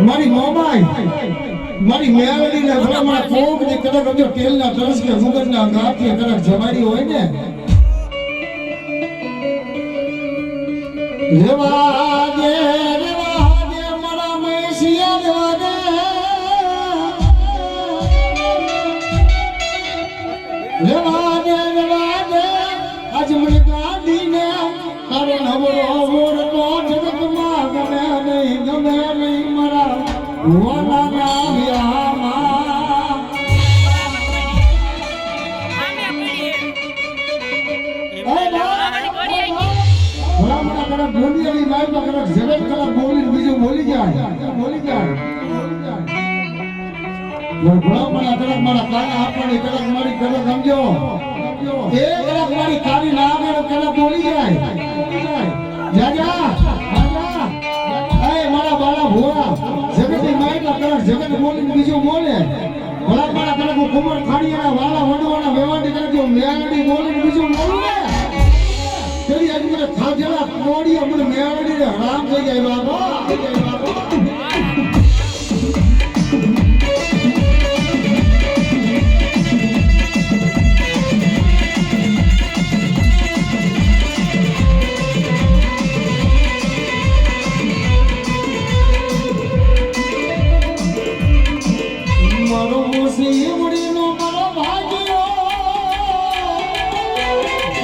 મારી મોમાઈ મારી મેલડી ને ભલામણ કોક ને કદાચ જો તેલ ના તરસ કે મુગન ના ગાંઠી કદાચ જમાડી હોય ને રેવા દે મારા મેસિયા રેવા દે આજ મને ગાડી ને તારો નવરો મોર તો જગતમાં ગમે નહીં મારા વાલા નાવ્યામાં ભલામણા કદાચ બોલિયાની માયમાં કદાચ જગત કદાચ બોલીને બીજું બોલી જાય ભલામણા કદાચ મારા કાના આપણી કદાચ મારી કદાચ સમજો એ કદાચ મારી કારી ના આવે કદાચ બોલી જાય મારા બાળા ભોળા જગતની માયમાં કદાચ જગત બોલીને બીજું બોલે ભલામણા કદાચ કુમાર ખાડીયાના વાલા વડવાના વેવાડી કદાચ મેળડી બોલીને બીજું બોલે તેરી આજ મને થાજેલા કોડી અમને મેળડી ને હરામ થઈ જાય બાબા મારો મુસીબત